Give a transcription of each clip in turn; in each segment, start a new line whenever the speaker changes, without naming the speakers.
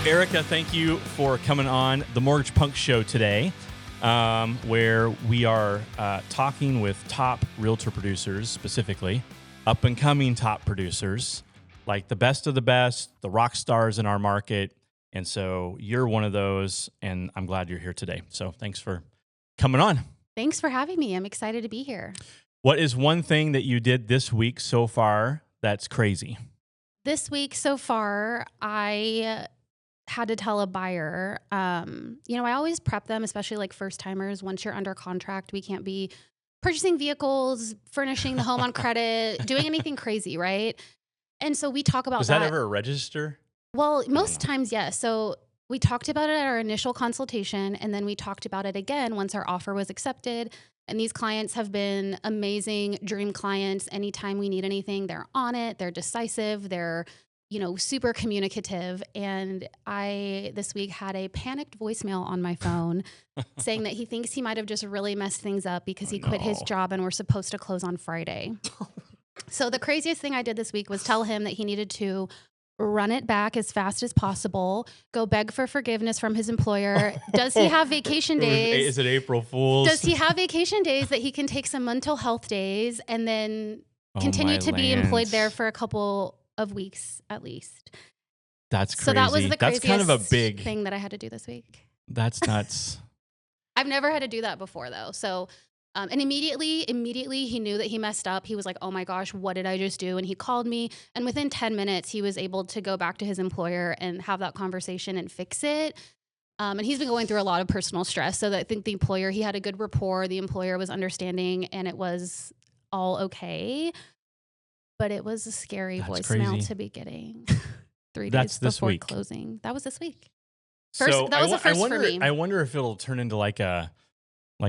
Erika, thank you for coming on the Mortgage Punk Show today, where we are talking with top realtor producers, specifically up-and-coming top producers, like the best of the best, the rock stars in our market. And so you're one of those, and I'm glad you're here today. So thanks for coming on.
Thanks for having me. I'm excited to be here.
What is one thing that you did this week so far that's crazy?
This week so far, I had to tell a buyer, I always prep them, especially like first timers. Once you're under contract, we can't be purchasing vehicles, furnishing the home on credit, doing anything crazy, right? And so we talk about
Was that ever a register?
Well, most times, yes. So we talked about it at our initial consultation, and then we talked about it again once our offer was accepted. And these clients have been amazing dream clients. Anytime we need anything, they're on it. They're decisive. They're super communicative. And I, this week, had a panicked voicemail on my phone saying that he thinks he might have just really messed things up because he quit his job and we're supposed to close on Friday. So the craziest thing I did this week was tell him that he needed to run it back as fast as possible, go beg for forgiveness from his employer. Does he have vacation days?
Is it April Fool's?
Does he have vacation days that he can take some mental health days and then continue to be employed there for a couple of weeks at least?
That's crazy.
So that was the craziest
kind of a big
thing that I had to do this week.
That's nuts.
I've never had to do that before though. So, and immediately he knew that he messed up. He was like, oh my gosh, what did I just do? And he called me, and within 10 minutes, he was able to go back to his employer and have that conversation and fix it. And he's been going through a lot of personal stress. So that I think he had a good rapport. The employer was understanding, and it was all okay. But it was a scary voicemail to be getting 3 days before closing. That was this week. That was a first for me.
I wonder if it'll turn into like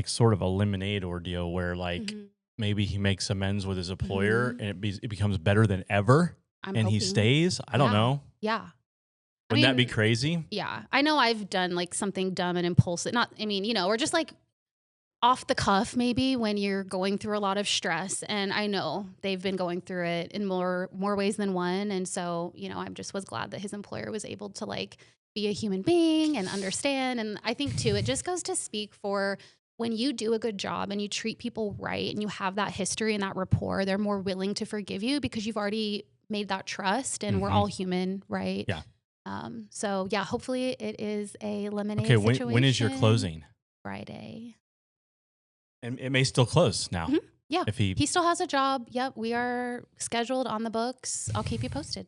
sort of a lemonade ordeal where maybe he makes amends with his employer and it becomes better than ever.
I'm
hoping he stays. I don't know.
Yeah.
Wouldn't that be crazy?
Yeah. I know I've done like something dumb and impulsive. Or just like off the cuff maybe when you're going through a lot of stress. And I know they've been going through it in more ways than one. And so, I just was glad that his employer was able to like be a human being and understand. And I think too, it just goes to speak for when you do a good job and you treat people right and you have that history and that rapport, they're more willing to forgive you because you've already made that trust, and we're all human, right?
Yeah.
So yeah, hopefully it is a lemonade situation.
When is your closing?
Friday.
And it may still close now.
Mm-hmm. Yeah.
If he
still has a job. Yep. We are scheduled on the books. I'll keep you posted.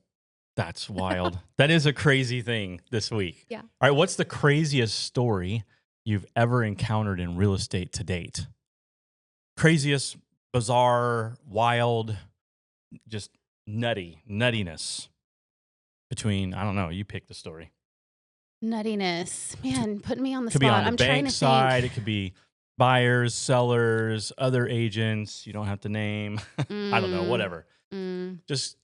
That's wild. That is a crazy thing this week.
Yeah.
All right. What's the craziest story you've ever encountered in real estate to date? Craziest, bizarre, wild, just nuttiness between, I don't know, you pick the story.
Nuttiness. Man, putting me on the
spot. Could be on the bank side. It could be buyers, sellers, other agents. You don't have to name. I don't know, whatever. Just.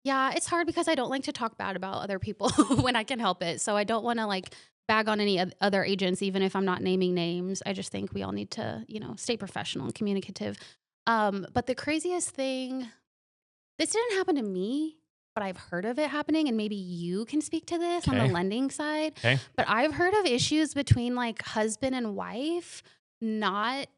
Yeah, it's hard because I don't like to talk bad about other people when I can help it. So I don't want to like bag on any other agents, even if I'm not naming names. I just think we all need to, stay professional and communicative. But the craziest thing, this didn't happen to me, but I've heard of it happening, and maybe you can speak to this on the lending side.
Okay.
But I've heard of issues between like husband and wife not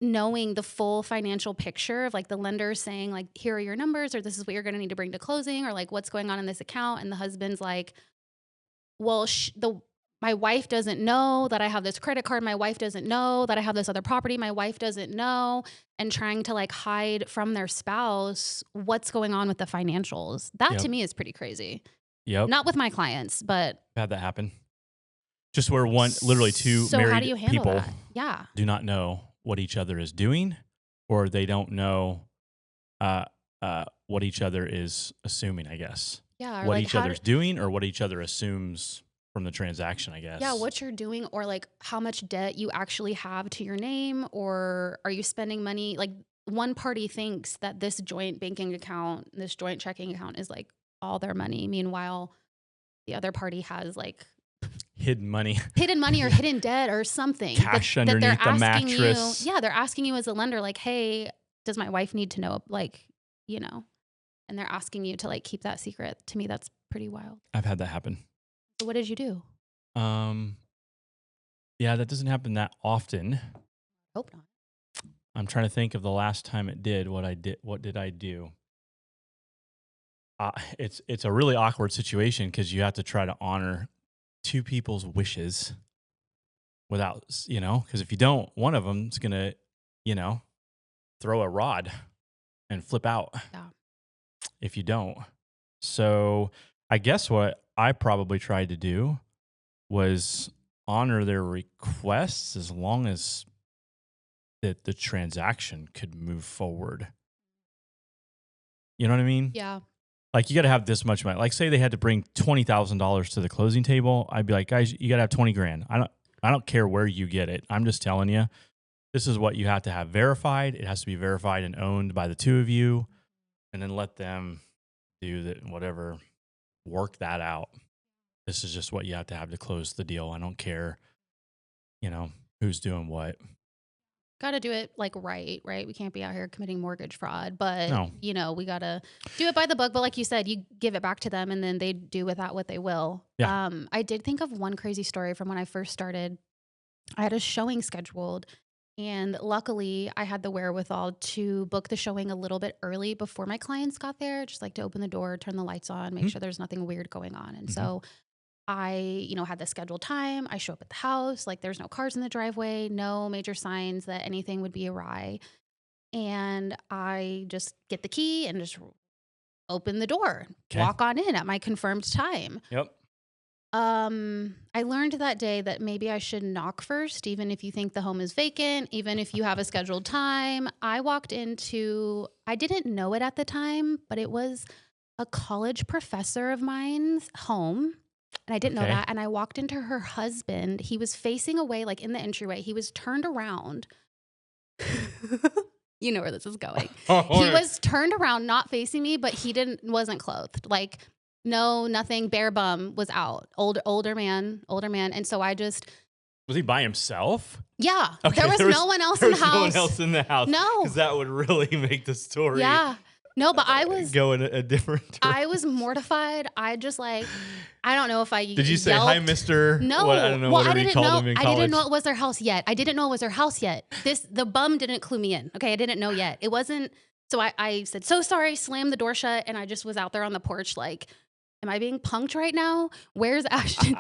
knowing the full financial picture of like the lender saying like, here are your numbers, or this is what you're going to need to bring to closing, or like what's going on in this account. And the husband's like, well, my wife doesn't know that I have this credit card. My wife doesn't know that I have this other property. My wife doesn't know, and trying to like hide from their spouse what's going on with the financials. That to me is pretty crazy.
Yep.
Not with my clients, but
I've had that happen. Just where literally two married people do not know what each other is doing, or they don't know what each other is assuming, I guess.
Yeah.
What each other's doing, or what each other assumes from the transaction, I guess.
Yeah, what you're doing, or like how much debt you actually have to your name, or are you spending money? Like one party thinks that this joint banking account, this joint checking account is like all their money. Meanwhile, the other party has like
hidden money
or hidden debt or something.
Cash underneath the mattress.
They're asking you as a lender, like, hey, does my wife need to know? Like, and they're asking you to like keep that secret. To me, that's pretty wild.
I've had that happen.
So what did you do?
Um, yeah, that doesn't happen that often.
Hope not.
I'm trying to think of the last time it did. What did I do? It's a really awkward situation because you have to try to honor two people's wishes without, because if you don't, one of them's gonna, you know, throw a rod and flip out
Yeah.
if you don't. So I guess what I probably tried to do was honor their requests as long as that the transaction could move forward. You know what I mean?
Yeah.
Like, you got to have this much money. Like, say they had to bring $20,000 to the closing table. I'd be like, guys, you got to have 20 grand. I don't care where you get it. I'm just telling you, this is what you have to have verified. It has to be verified and owned by the two of you, and then let them do that, whatever, work that out. This is just what you have to close the deal. I don't care, who's doing what.
Got to do it like right? We can't be out here committing mortgage fraud, but
No.
we got to do it by the book. But like you said, you give it back to them and then they do with that what they will.
Yeah.
I did think of one crazy story from when I first started. I had a showing scheduled, and luckily I had the wherewithal to book the showing a little bit early before my clients got there, just like to open the door, turn the lights on, make sure there's nothing weird going on. And so I, had the scheduled time. I show up at the house, like there's no cars in the driveway, no major signs that anything would be awry. And I just get the key and just open the door, walk on in at my confirmed time.
Yep.
I learned that day that maybe I should knock first, even if you think the home is vacant, even if you have a scheduled time. I walked into, I didn't know it at the time, but it was a college professor of mine's home. And I didn't know that. And I walked into her husband. He was facing away, like in the entryway. He was turned around. You know where this is going. He was turned around, not facing me, but he wasn't clothed. Like, no, nothing. Bare bum, was out. Older man. And so I just.
Was he by himself?
Yeah. Okay, there was no one else in the house.
No one else in the house.
No.
Because that would really make the story.
Yeah. No, but I was
going a different direction.
I was mortified. I just I don't know if I
Did you say hi, Mr.?
No.
I don't know whatever you called him in college.
I didn't know it was their house yet. The bum didn't clue me in. Okay, I didn't know yet. It wasn't. So I said, so sorry, slammed the door shut, and I just was out there on the porch like, am I being punked right now? Where's Ashton?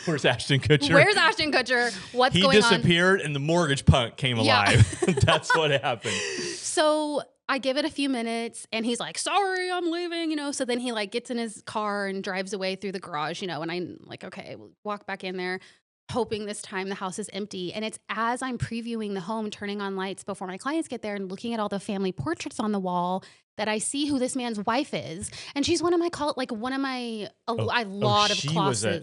Where's Ashton Kutcher?
Where's Ashton Kutcher? What's going on?
He disappeared and the mortgage punk came alive. That's what happened.
So I give it a few minutes and he's like, sorry, I'm leaving, So then he gets in his car and drives away through the garage, and I'm like, okay, we'll walk back in there, hoping this time the house is empty. And it's as I'm previewing the home, turning on lights before my clients get there and looking at all the family portraits on the wall, that I see who this man's wife is. And she's one of my classes.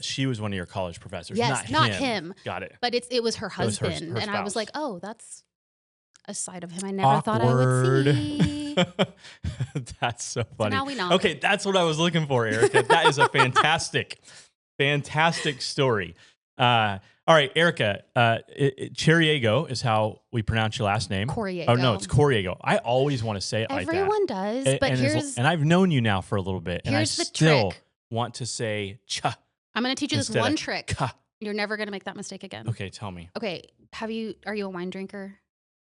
She was one of your college professors.
Yes, not him.
Got it.
But it was her husband.
Her
and
spouse.
I was like, oh, that's a side of him I never thought I would see.
That's so funny.
So now we know.
Okay, that's what I was looking for, Erika. That is a fantastic story. All right, Erika, Choriego is how we pronounce your last name.
Choriego.
Oh, no, it's Choriego. I always want to say it like that.
Everyone does, but
and I've known you now for a little bit, and I still want to say cha.
I'm going to teach you this one trick.
Ka.
You're never going to make that mistake again.
Okay, tell me.
Okay, are you a wine drinker?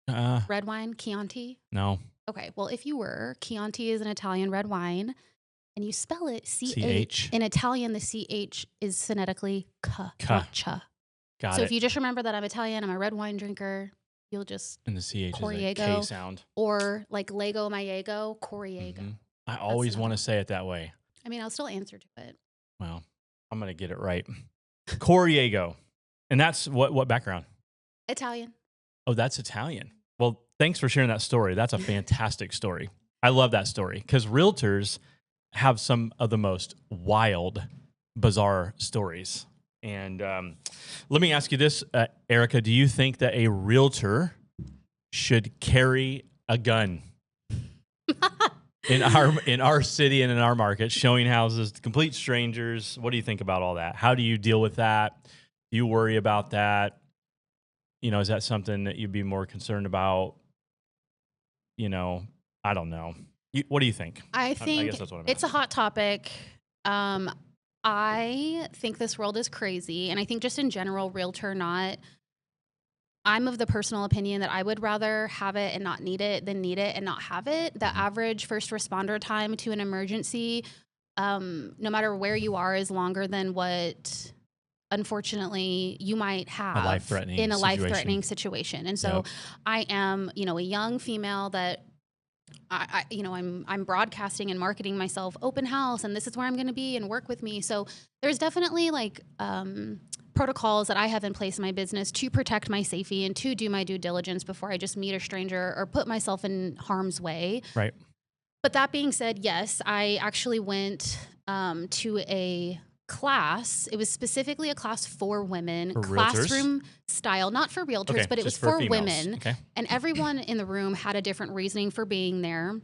Red wine, Chianti?
No.
Okay, well, if you were, Chianti is an Italian red wine, and you spell it C-H. In Italian, the C-H is phonetically ka, not cha.
Got
so
it.
if you just remember that I'm Italian, I'm a red wine drinker, you'll just
and the CH
Choriego,
is a K sound.
Or like Lego Mayego, Choriego.
Mm-hmm. I always want to say it that way.
I mean, I'll still answer to it.
Well, I'm going to get it right. Choriego. And that's what background?
Italian.
Oh, that's Italian. Well, thanks for sharing that story. That's a fantastic story. I love that story because realtors have some of the most wild, bizarre stories. And let me ask you this, Erika, do you think that a realtor should carry a gun in our city and in our market, showing houses to complete strangers? What do you think about all that? How do you deal with that? Do you worry about that? Is that something that you'd be more concerned about? I don't know. What do you think?
I think
guess that's what I'm
it's a hot topic. I think this world is crazy. And I think just in general, realtor not, I'm of the personal opinion that I would rather have it and not need it than need it and not have it. The average first responder time to an emergency, no matter where you are, is longer than what, unfortunately, you might have in a life-threatening situation. And so I am, a young female that I'm broadcasting and marketing myself open house, and this is where I'm going to be and work with me. So there's definitely protocols that I have in place in my business to protect my safety and to do my due diligence before I just meet a stranger or put myself in harm's way.
Right.
But that being said, yes, I actually went to a class. It was specifically a class for women, classroom style, not for realtors, but it was for women.
Okay.
And everyone in the room had a different reasoning for being there.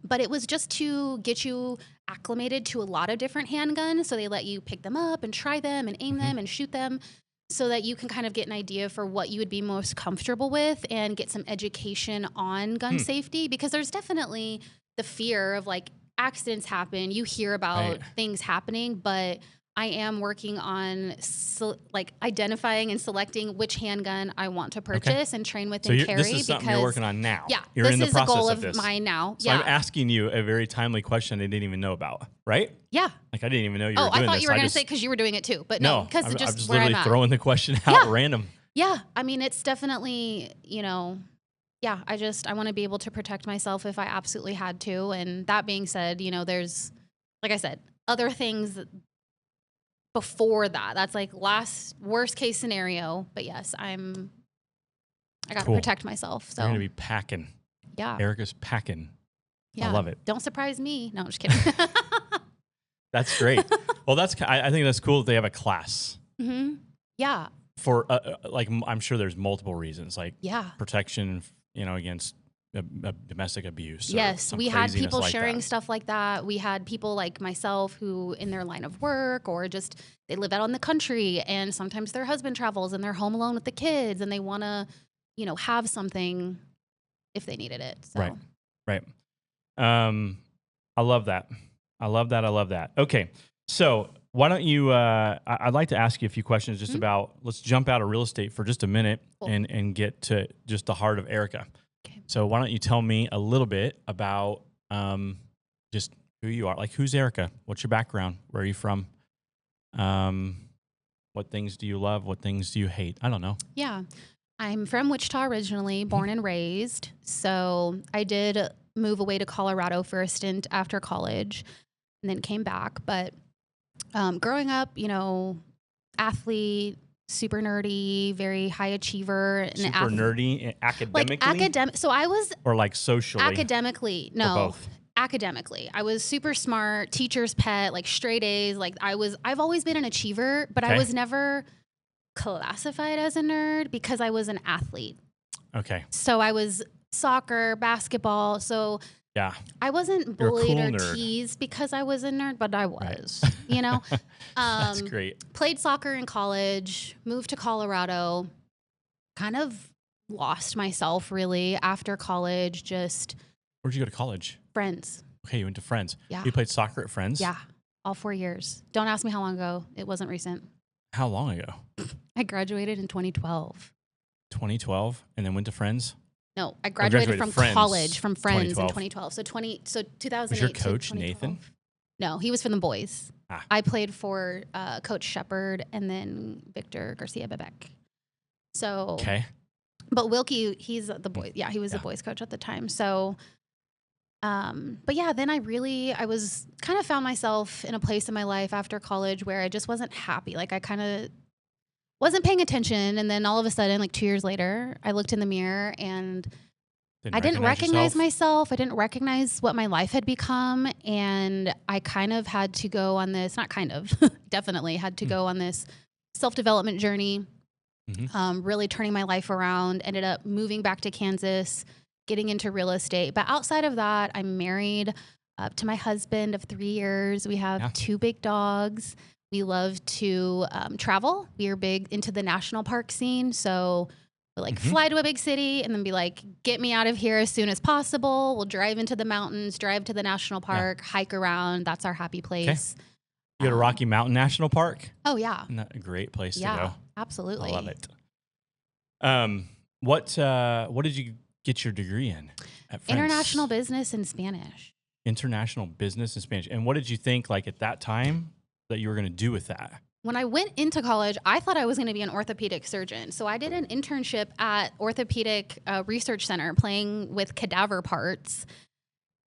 But it was just to get you acclimated to a lot of different handguns. So they let you pick them up and try them and aim them and shoot them so that you can kind of get an idea for what you would be most comfortable with and get some education on gun safety. Because there's definitely the fear of accidents happen. You hear about things happening, but I am working on identifying and selecting which handgun I want to purchase and train with and carry.
This is something you're working on now.
Yeah,
you're in the
this is a
process
goal
of this.
mine now.
So I'm asking you a very timely question I didn't even know about, right?
Yeah.
I didn't even know you were doing this.
I thought you were going to say because you were doing it too, but no, because
I'm
just
just
where
literally
I'm at.
Throwing the question out random.
Yeah, I mean, it's definitely, I want to be able to protect myself if I absolutely had to. And that being said, there's, like I said, other things before that. That's worst case scenario. But yes, I got to protect myself. So
you're going to be packing.
Yeah.
Erika's packing.
Yeah.
I love it.
Don't surprise me. No, I'm just kidding.
That's great. Well, I think that's cool that they have a class.
Mm-hmm. Yeah.
For I'm sure there's multiple reasons, protection, against domestic abuse.
Yes, we had people sharing stuff like that. We had people like myself who, in their line of work, or just they live out in the country, and sometimes their husband travels and they're home alone with the kids, and they want to, have something if they needed it. So.
Right. I love that. I love that. Okay, so why don't you? I'd like to ask you a few questions just about. Let's jump out of real estate for just a minute and get to just the heart of Erika.
Okay.
So why don't you tell me a little bit about just who you are? Who's Erika? What's your background? Where are you from? What things do you love? What things do you hate? I don't know.
Yeah, I'm from Wichita originally, born and raised. So I did move away to Colorado for a stint after college, and then came back. But growing up, athlete, super nerdy, very high achiever. And
super nerdy academically?
So I was...
Or socially?
Academically. No.
Or both?
Academically. I was super smart, teacher's pet, straight A's. I've always been an achiever, but I was never classified as a nerd because I was an athlete.
Okay.
So I was soccer, basketball. So...
Yeah.
I wasn't bullied or teased because I was a nerd, but I was,
That's great.
Played soccer in college, moved to Colorado, kind of lost myself really after college. Just.
Where'd you go to college?
Friends.
Okay, you went to Friends.
Yeah.
You played soccer at Friends?
Yeah. All 4 years. Don't ask me how long ago. It wasn't recent.
How long ago?
I graduated in 2012.
2012 and then went to Friends?
No, I graduated from college, from Friends in 2012. So 2008.
Was your coach Nathan?
No, he was from the boys.
Ah.
I played for Coach Shepard and then Victor Garcia Bebek. So, but Wilkie, he's the boy. Yeah, he was the boys coach at the time. So, but yeah, then I was kind of found myself in a place in my life after college where I just wasn't happy. I kind of wasn't paying attention. And then all of a sudden, 2 years later, I looked in the mirror and I didn't recognize myself. I didn't recognize what my life had become. And I kind of had to go on this, definitely had to go on this self-development journey, really turning my life around, ended up moving back to Kansas, getting into real estate. But outside of that, I'm married to my husband of 3 years. We have 2 big dogs. We love to travel. We are big into the national park scene. So we'll fly to a big city and then be get me out of here as soon as possible. We'll drive into the mountains, drive to the national park, hike around. That's our happy place.
You go to Rocky Mountain National Park?
Oh, yeah.
Isn't that a great place to
Yeah,
go?
absolutely.
I love it. What did you get your degree in at Friends?
International business and Spanish.
International business and Spanish. And what did you think, like, at that time that you were going to do with that?
When I went into college, I thought I was going to be an orthopedic surgeon. So I did an internship at Orthopedic Research Center playing with cadaver parts.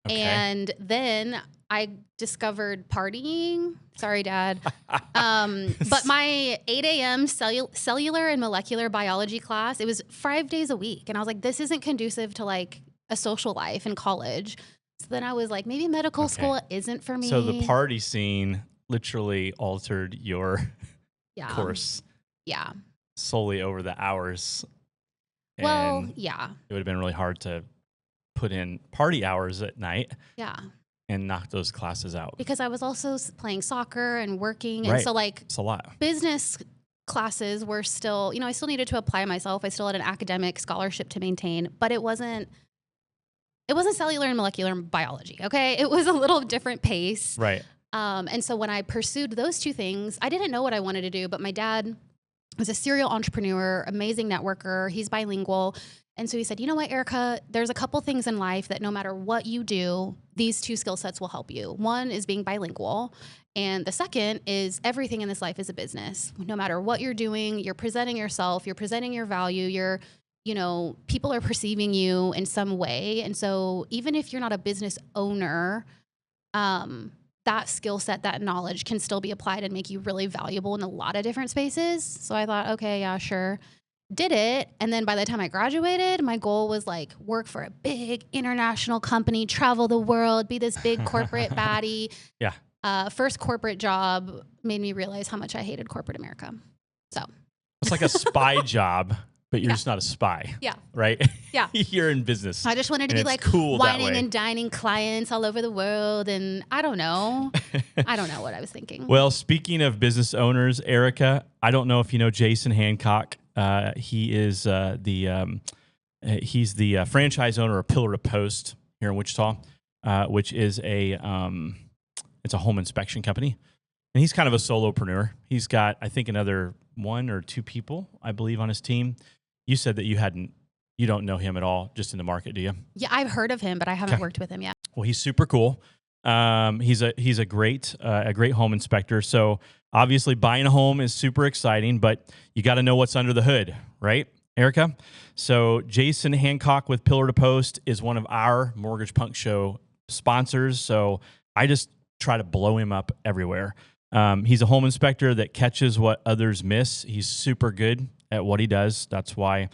Okay.
And then I discovered partying. Sorry, Dad. But my 8 a.m. cellular and molecular biology class, it was 5 days a week. And I was like, this isn't conducive to like a social life in college. So then I was like, maybe medical school isn't for me.
So the party scene literally altered your course.
Yeah.
Solely over the hours.
Well,
and
yeah.
It would have been really hard to put in party hours at night.
Yeah.
And knock those classes out.
Because I was also playing soccer and working.
Right.
And so like
it's a lot.
Business classes were still, I still needed to apply myself. I still had an academic scholarship to maintain, but it wasn't cellular and molecular biology. Okay. It was a little different pace.
Right.
And so when I pursued those two things, I didn't know what I wanted to do, but my dad was a serial entrepreneur, amazing networker. He's bilingual. And so he said, you know what, Erika, there's a couple things in life that no matter what you do, these two skill sets will help you. One is being bilingual. And the second is everything in this life is a business. No matter what you're doing, you're presenting yourself, you're presenting your value, people are perceiving you in some way. And so even if you're not a business owner, that skill set, that knowledge can still be applied and make you really valuable in a lot of different spaces. So I thought, okay, yeah, sure. Did it. And then by the time I graduated, my goal was like work for a big international company, travel the world, be this big corporate baddie.
Yeah.
First corporate job made me realize how much I hated corporate America. So
it's like a spy job, but you're just not a spy.
Yeah.
Right?
Yeah.
You're in business.
I just wanted to be like
cool
whining and dining clients all over the world. And I don't know. I don't know what I was thinking.
Well, speaking of business owners, Erika, I don't know if you know Jason Hancock. He is he's the franchise owner of Pillar to Post here in Wichita, which is it's a home inspection company. And he's kind of a solopreneur. He's got, I think, another 1 or 2 people, I believe, on his team. You said that you don't know him at all, just in the market, do you?
Yeah, I've heard of him, but I haven't worked with him yet.
Well, he's super cool. He's a great home inspector. So obviously buying a home is super exciting, but you got to know what's under the hood, right, Erika? So Jason Hancock with Pillar to Post is one of our Mortgage Punk Show sponsors. So I just try to blow him up everywhere. He's a home inspector that catches what others miss. He's super good at what he does. That's why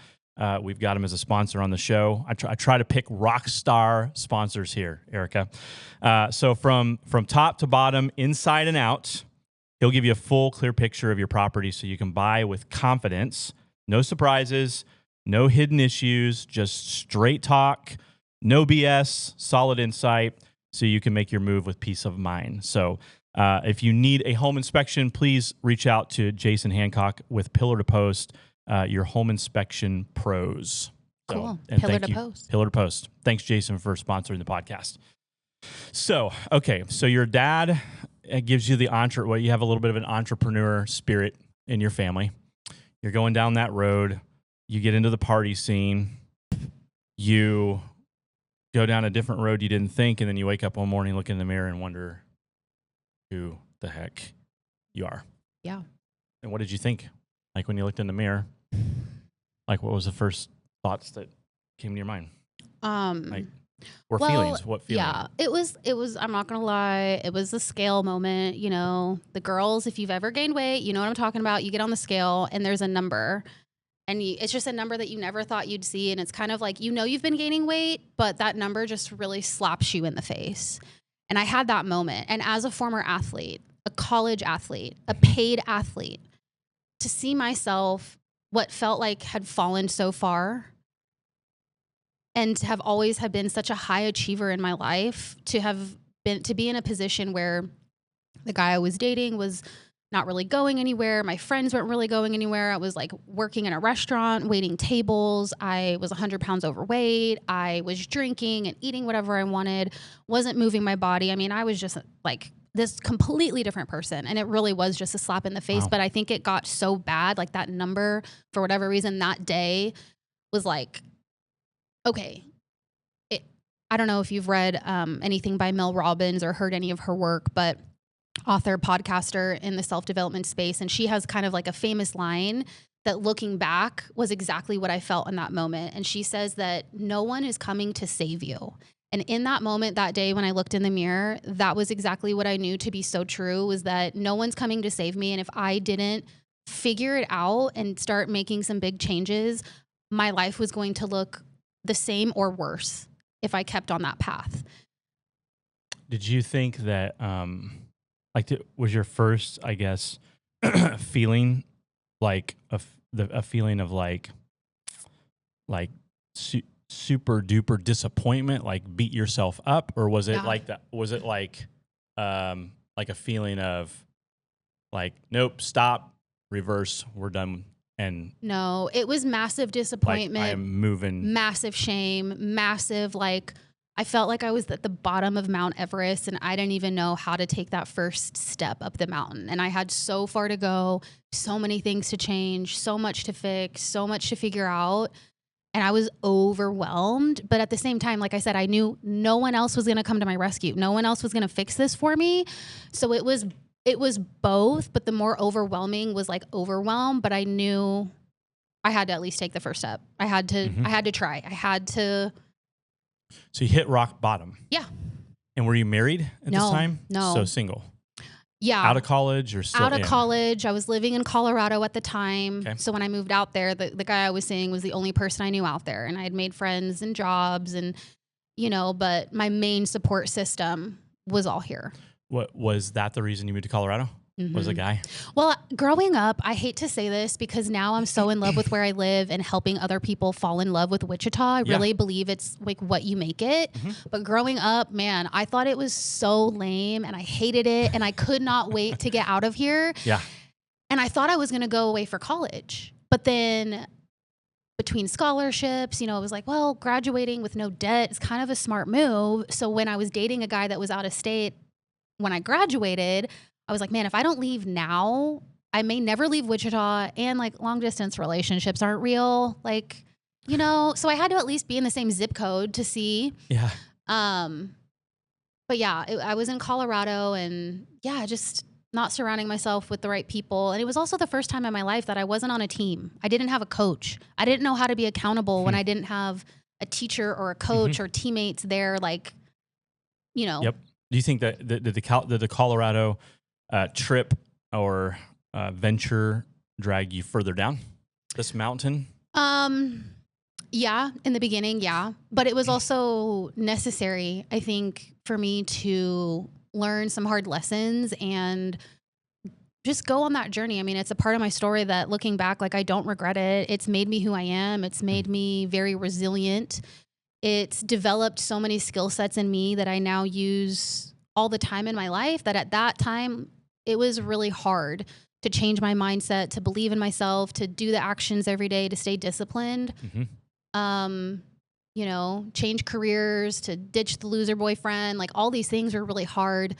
we've got him as a sponsor on the show. I try to pick rock star sponsors here, Erika. So from top to bottom, inside and out, he'll give you a full, clear picture of your property so you can buy with confidence. No surprises, no hidden issues, just straight talk, no BS, solid insight, so you can make your move with peace of mind. So if you need a home inspection, please reach out to Jason Hancock with Pillar to Post, your home inspection pros.
Cool.
And
Pillar to Post.
Pillar to Post. Thanks, Jason, for sponsoring the podcast. So, okay. So your dad gives you the you have a little bit of an entrepreneur spirit in your family. You're going down that road. You get into the party scene. You go down a different road you didn't think, and then you wake up one morning, look in the mirror, and wonder who the heck you are.
Yeah.
And what did you think? Like when you looked in the mirror, like what was the first thoughts that came to your mind? Feelings? What feeling?
Yeah, it was, I'm not going to lie. It was a scale moment. The girls, if you've ever gained weight, you know what I'm talking about. You get on the scale and there's a number and it's just a number that you never thought you'd see. And it's kind of like, you've been gaining weight, but that number just really slaps you in the face. And I had that moment. And as a former athlete, a college athlete, a paid athlete, to see myself, what felt like had fallen so far, and to have always have been such a high achiever in my life, to be in a position where the guy I was dating was not really going anywhere. My friends weren't really going anywhere. I was like working in a restaurant, waiting tables. I was 100 pounds overweight. I was drinking and eating whatever I wanted, wasn't moving my body. I mean, I was just like this completely different person. And it really was just a slap in the face.
Wow.
But I think it got so bad, like that number, for whatever reason, that day was like, okay. I don't know if you've read anything by Mel Robbins or heard any of her work, but author, podcaster in the self-development space. And she has kind of like a famous line that, looking back, was exactly what I felt in that moment. And she says that no one is coming to save you. And in that moment, that day, when I looked in the mirror, that was exactly what I knew to be so true, was that no one's coming to save me. And if I didn't figure it out and start making some big changes, my life was going to look the same or worse if I kept on that path.
Did you think that, was your first, I guess, feeling like a feeling of like super duper disappointment, like beat yourself up, or was it like that? Was it like a feeling of like, nope, stop, reverse, we're done? And
no, it was massive disappointment.
Like, I'm moving.
Massive shame, massive, like, I felt like I was at the bottom of Mount Everest and I didn't even know how to take that first step up the mountain. And I had so far to go, so many things to change, so much to fix, so much to figure out. And I was overwhelmed. But at the same time, like I said, I knew no one else was going to come to my rescue. No one else was going to fix this for me. So it was both, but the more overwhelming was like overwhelm. But I knew I had to at least take the first step. I had to try. I had to.
So you hit rock bottom.
Yeah.
And were you married at this time?
No.
So single.
Yeah.
Out of college or still
out of
in?
college. I was living in Colorado at the time.
Okay.
So when I moved out there, the guy I was seeing was the only person I knew out there. And I had made friends and jobs and, but my main support system was all here.
What was that the reason you moved to Colorado?
Mm-hmm.
Was a guy?
Well, growing up, I hate to say this because now I'm so in love with where I live and helping other people fall in love with Wichita. I really believe it's like what you make it. Mm-hmm. But growing up, man, I thought it was so lame and I hated it and I could not wait to get out of here.
Yeah.
And I thought I was going to go away for college. But then between scholarships, it was like, well, graduating with no debt is kind of a smart move. So when I was dating a guy that was out of state, when I graduated, I was like, man, if I don't leave now, I may never leave Wichita, and like long distance relationships aren't real. Like, so I had to at least be in the same zip code to see.
Yeah.
But yeah, I was in Colorado and just not surrounding myself with the right people. And it was also the first time in my life that I wasn't on a team. I didn't have a coach. I didn't know how to be accountable when I didn't have a teacher or a coach or teammates there. Like,
Yep. Do you think that the Colorado trip or venture drag you further down this mountain?
Yeah, in the beginning, yeah. But it was also necessary, I think, for me to learn some hard lessons and just go on that journey. I mean, it's a part of my story that, looking back, like, I don't regret it. It's made me who I am. It's made me very resilient. It's developed so many skill sets in me that I now use all the time in my life, that at that time, it was really hard to change my mindset, to believe in myself, to do the actions every day, to stay disciplined, change careers, to ditch the loser boyfriend. Like, all these things were really hard,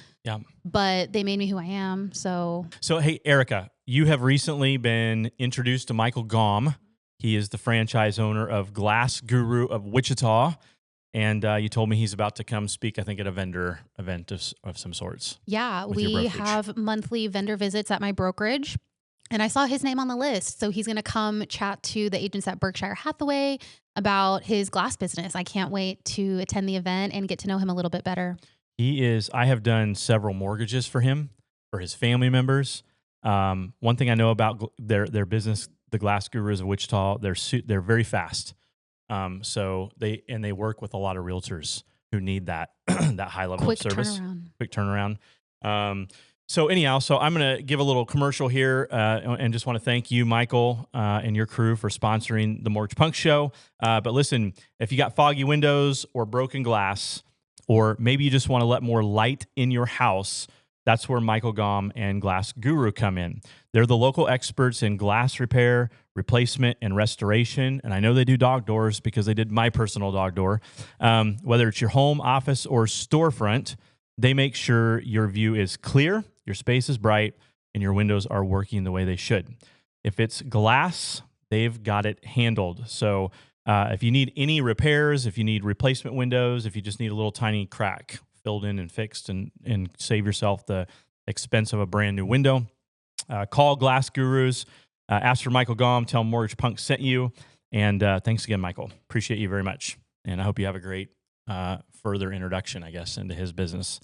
but they made me who I am. So
hey, Erika, you have recently been introduced to Michael Gaum. He is the franchise owner of Glass Guru of Wichita. And you told me he's about to come speak, I think, at a vendor event of some sorts.
Yeah, we have monthly vendor visits at my brokerage. And I saw his name on the list. So he's going to come chat to the agents at Berkshire Hathaway about his glass business. I can't wait to attend the event and get to know him a little bit better. I have done several mortgages for him, for his family members. One thing I know about their business, the Glass Gurus of Wichita, they're very fast. So they work with a lot of realtors who need that that high level of service, quick turnaround. So I'm going to give a little commercial here, and just want to thank you, Michael, and your crew for sponsoring the Mortgage Punk Show. But listen, if you got foggy windows or broken glass, or maybe you just want to let more light in your house, that's where Michael Gaum and Glass Guru come in. They're the local experts in glass repair, replacement, and restoration. And I know they do dog doors because they did my personal dog door. Whether it's your home, office, or storefront,
They make sure your view is clear, your space is bright, and your windows are working the way they should. If it's glass, they've got it handled. So if you need any repairs, if you need replacement windows, if you just need a little tiny crack filled in and fixed and save yourself the expense of a brand new window, call Glass Gurus, ask for Michael Gom, tell him Mortgage Punk sent you. And thanks again, Michael. Appreciate you very much. And I hope you have a great further introduction, I guess, into his business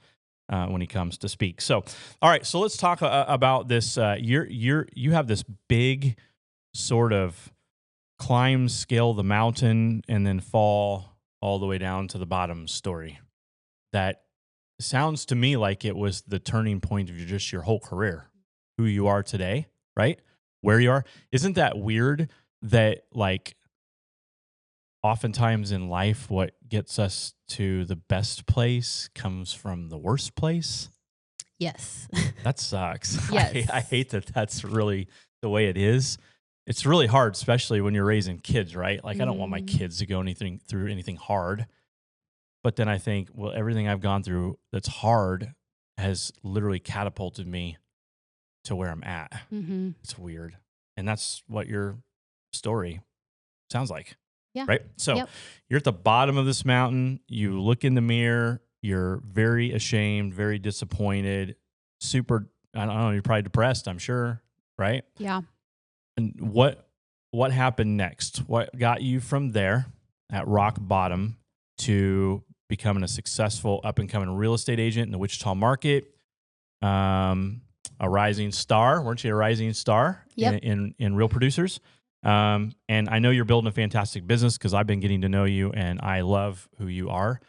when he comes to speak. So, all right, so let's talk about this. You have this big sort of climb, scale the mountain, and then fall all the way down to the bottom story. That sounds to me like it was the turning point of just your whole career, who you are today, right? Where you are. Isn't that weird that like oftentimes in life, what gets us to the best place comes from the worst place?
Yes.
That sucks.
Yes.
I hate that that's really the way it is. It's really hard, especially when you're raising kids, right? Like I don't want my kids to go through anything hard. But then I think, well, everything I've gone through that's hard has literally catapulted me to where I'm at.
Mm-hmm.
It's weird. And that's what your story sounds like.
Yeah.
Right? So you're at the bottom of this mountain. You look in the mirror. You're very ashamed, very disappointed, super, I don't know, you're probably depressed, I'm sure. Right?
Yeah.
And what happened next? What got you from there at rock bottom to becoming a successful up-and-coming real estate agent in the Wichita market? A rising star, weren't you a rising star in Real Producers? And I know you're building a fantastic business because I've been getting to know you, and I love who you are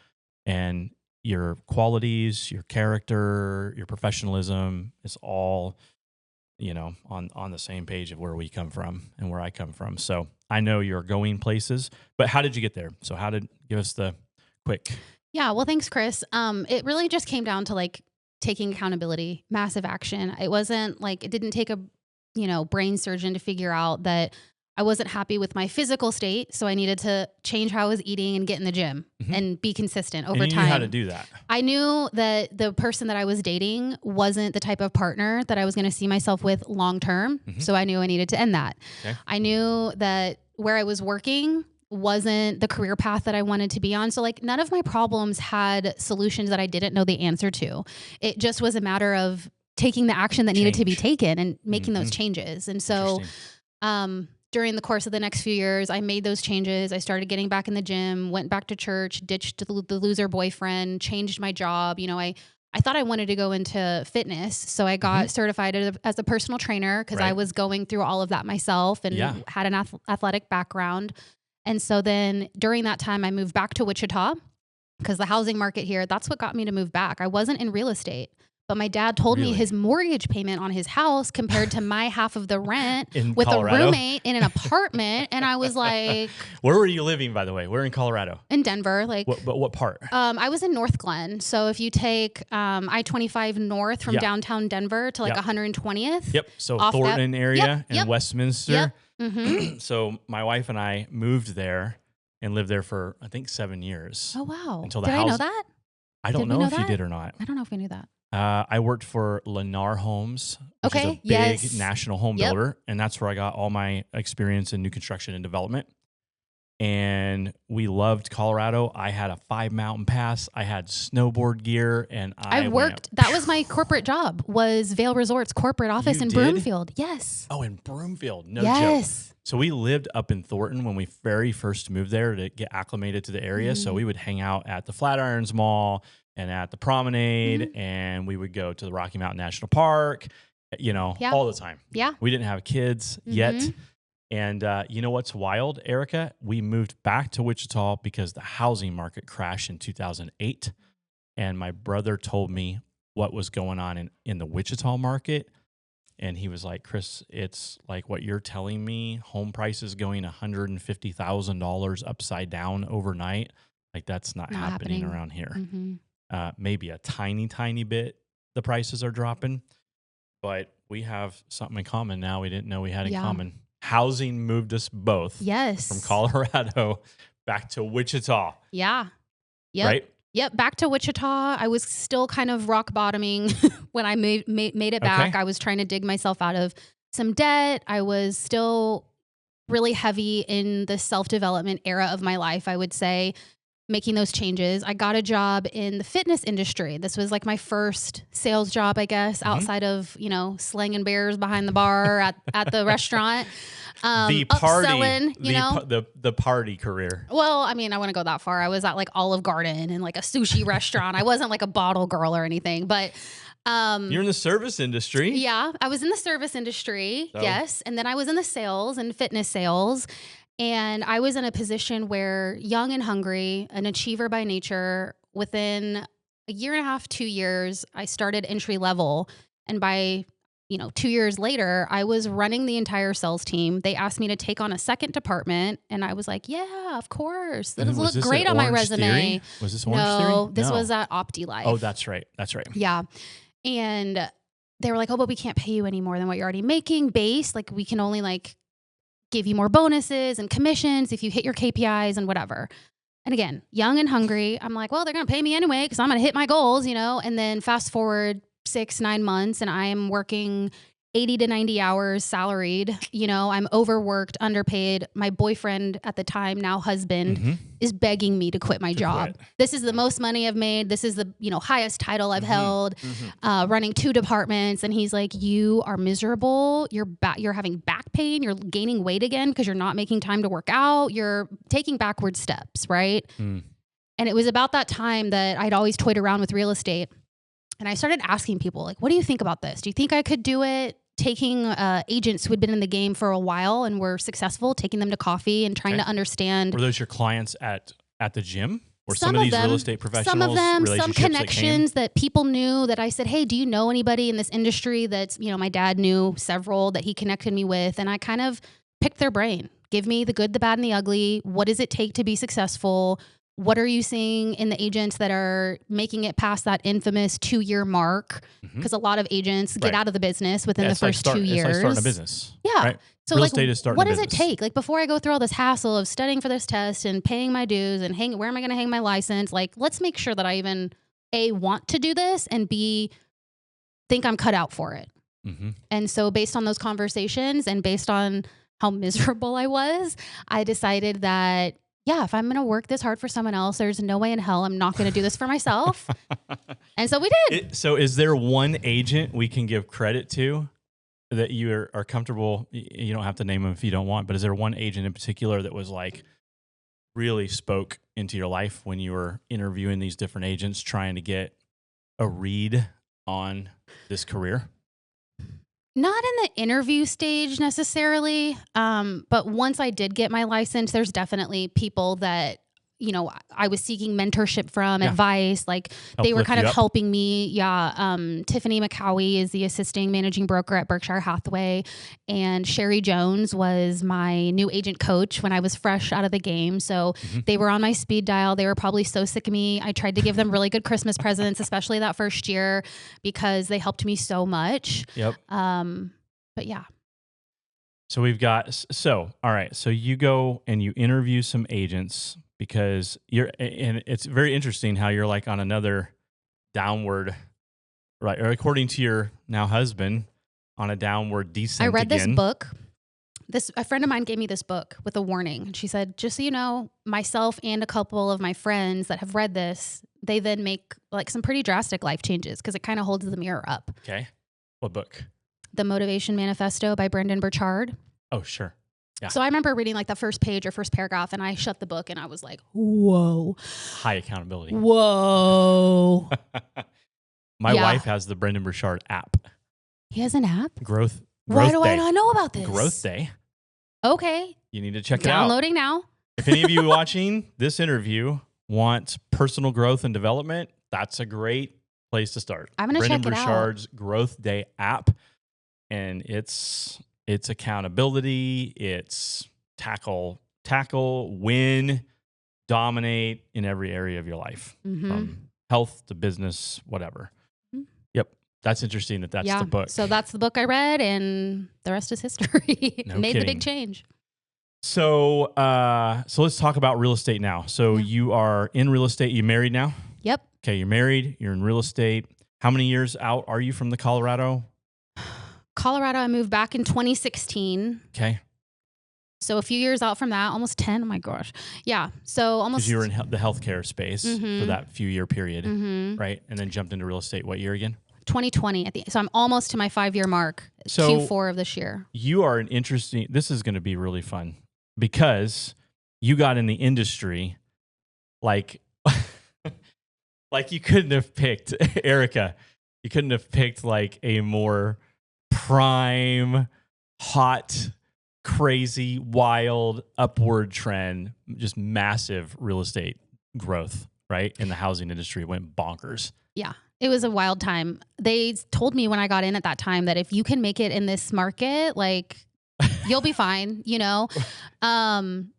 and your qualities, your character, your professionalism is all, on the same page of where we come from and where I come from. So I know you're going places, but how did you get there? So give us the quick.
Yeah. Well, thanks, Chris. It really just came down to like taking accountability, massive action. It wasn't like, it didn't take a, brain surgeon to figure out that I wasn't happy with my physical state. So I needed to change how I was eating and get in the gym and be consistent over
and you
time.
knew how to do that.
I knew that the person that I was dating wasn't the type of partner that I was going to see myself with long-term. So I knew I needed to end that. Okay. I knew that where I was working wasn't the career path that I wanted to be on. So like none of my problems had solutions that I didn't know the answer to. It just was a matter of taking the action that needed to be taken and making those changes. And so, during the course of the next few years, I made those changes. I started getting back in the gym, went back to church, ditched the loser boyfriend, changed my job. I thought I wanted to go into fitness. So I got certified as a personal trainer because I was going through all of that myself and had an athletic background. And so then during that time, I moved back to Wichita because the housing market here, that's what got me to move back. I wasn't in real estate. But my dad told me his mortgage payment on his house compared to my half of the rent with Colorado? A roommate in an apartment. And I was like...
Where were you living, by the way? Where in Colorado?
In Denver.
What part?
I was in North Glen. So if you take I-25 north from downtown Denver to 120th.
Yep. So Thornton area and Westminster. Yep. So my wife and I moved there and lived there for, I think, 7 years.
Oh, wow.
Did
I know that?
I don't know if you did or not.
I don't know if we knew that.
I worked for Lennar Homes, which is a big national home builder, and that's where I got all my experience in new construction and development. And we loved Colorado. I had a 5 mountain pass. I had snowboard gear, and I
worked. That was my corporate job. Was Vail Resorts corporate office in Broomfield? Yes.
Oh, in Broomfield, no joke. So we lived up in Thornton when we very first moved there to get acclimated to the area. So we would hang out at the Flatirons Mall and at the Promenade, and we would go to the Rocky Mountain National Park, all the time. Yeah. We didn't have kids yet. And you know what's wild, Erika? We moved back to Wichita because the housing market crashed in 2008. And my brother told me what was going on in the Wichita market. And he was like, Chris, it's like what you're telling me, home prices going $150,000 upside down overnight. Like that's not happening around here. Maybe a tiny, tiny bit the prices are dropping. But we have something in common now we didn't know we had in common. Housing moved us both from Colorado back to Wichita.
Yeah. Yep.
Right?
Yep, back to Wichita. I was still kind of rock bottoming when I made it back.
Okay.
I was trying to dig myself out of some debt. I was still really heavy in the self-development era of my life, I would say, making those changes. I got a job in the fitness industry. This was like my first sales job, I guess, outside of, slinging beers behind the bar at the restaurant.
The party,
upselling,
the party career.
Well, I mean, I wouldn't go that far. I was at like Olive Garden and like a sushi restaurant. I wasn't like a bottle girl or anything, but
you're in the service industry.
yeah, I was in the service industry.
So?
Yes. And then I was in the sales and fitness sales. And I was in a position where young and hungry, an achiever by nature, within a year and a half, 2 years, I started entry level. And by 2 years later, I was running the entire sales team. They asked me to take on a second department. And I was like, yeah, of course. That'll look great on my resume.
Theory? Was this Orange Theory?
No, this was at OptiLife.
Oh, that's right.
Yeah. And they were like, oh, but we can't pay you any more than what you're already making base. Like we can only give you more bonuses and commissions if you hit your KPIs and whatever. And again, young and hungry. I'm like, well, they're going to pay me anyway because I'm going to hit my goals, And then fast forward 6-9 months and I am working 80 to 90 hours salaried. I'm overworked, underpaid. My boyfriend at the time, now husband, is begging me to quit my job. This is the most money I've made. This is the highest title I've held, running 2 departments. And he's like, you are miserable. You're having back pain. You're gaining weight again because you're not making time to work out. You're taking backward steps, right? And it was about that time that I'd always toyed around with real estate. And I started asking people, like, what do you think about this? Do you think I could do it? Taking agents who had been in the game for a while and were successful, taking them to coffee and trying to understand.
Were those your clients at the gym? Or
some
of
of
these
them,
real estate professionals?
Some of them, some connections
that
people knew that I said, hey, do you know anybody in this industry that's, my dad knew several that he connected me with. And I kind of picked their brain. Give me the good, the bad, and the ugly. What does it take to be successful? What are you seeing in the agents that are making it past that infamous 2-year mark? Because a lot of agents get out of the business within the first 2 years.
It's like starting a business.
Yeah.
Right?
So
real estate is starting
what
a
does
business.
it take? Like before I go through all this hassle of studying for this test and paying my dues and where am I going to hang my license? Like, let's make sure that I even A, want to do this and B, think I'm cut out for it. And so based on those conversations and based on how miserable I was, I decided that yeah, if I'm going to work this hard for someone else, there's no way in hell I'm not going to do this for myself. And so we did.
So is there one agent we can give credit to that you are comfortable? You don't have to name them if you don't want, but is there one agent in particular that was really spoke into your life when you were interviewing these different agents trying to get a read on this career?
Not in the interview stage necessarily, but once I did get my license, there's definitely people that, I was seeking mentorship from, advice, they were kind of helping me. Yeah. Tiffany McCowie is the assisting managing broker at Berkshire Hathaway. And Sherry Jones was my new agent coach when I was fresh out of the game. So they were on my speed dial. They were probably so sick of me. I tried to give them really good Christmas presents, especially that first year, because they helped me so much.
Yep.
But yeah.
So all right. So you go and you interview some agents because and it's very interesting how you're on another downward, right? Or according to your now husband, on a downward descent.
I read
again.
this book. A friend of mine gave me this book with a warning. She said, just so you know, myself and a couple of my friends that have read this, they then make some pretty drastic life changes because it kind of holds the mirror up.
Okay. What book?
The Motivation Manifesto by Brendon Burchard.
Oh, sure. Yeah.
So I remember reading that first page or first paragraph and I shut the book and I was like, whoa.
High accountability.
Whoa.
My wife has the Brendon Burchard app.
He has an app?
Growth
Why do
Day.
I not know about this?
Growth Day.
Okay.
You need to check it out.
Downloading now.
If any of you watching this interview want personal growth and development, that's a great place to start.
I'm going to check it out.
Brendon Burchard's Growth Day app. And it's accountability, it's tackle, win, dominate in every area of your life, from health to business, whatever. Yep. That's interesting that's the book.
So that's the book I read and the rest is history. Made the big change.
So let's talk about real estate now. So you are in real estate. You married now?
Yep.
Okay, you're married, you're in real estate. How many years out are you from the Colorado?
Colorado, I moved back in 2016.
Okay.
So a few years out from that, almost 10. Oh my gosh. Yeah. So almost.
Because you were in the healthcare space for that few year period, right? And then jumped into real estate. What year again?
2020. So I'm almost to my 5-year mark,
so
Q4 of this year.
You are this is going to be really fun because you got in the industry like you couldn't have picked, Erika, you couldn't have picked like a more prime, hot, crazy, wild, upward trend, just massive real estate growth, right? In the housing industry went bonkers.
Yeah. It was a wild time. They told me when I got in at that time that if you can make it in this market, like you'll be fine, you know?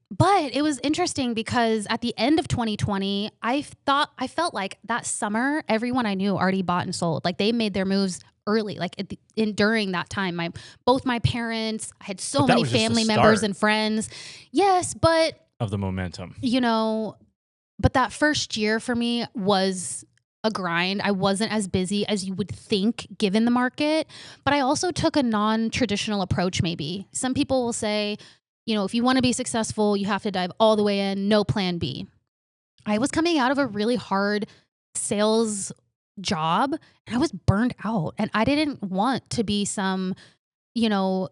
But it was interesting because at the end of 2020, I felt like that summer, everyone I knew already bought and sold. Like they made their moves early, like during that time. Both my parents, I had so many family members and friends. Yes, but
of the momentum,
you know, but that first year for me was a grind. I wasn't as busy as you would think given the market, but I also took a non-traditional approach maybe. Some people will say, you know, if you want to be successful, you have to dive all the way in, no plan B. I was coming out of a really hard sales job and I was burned out and I didn't want to be some, you know,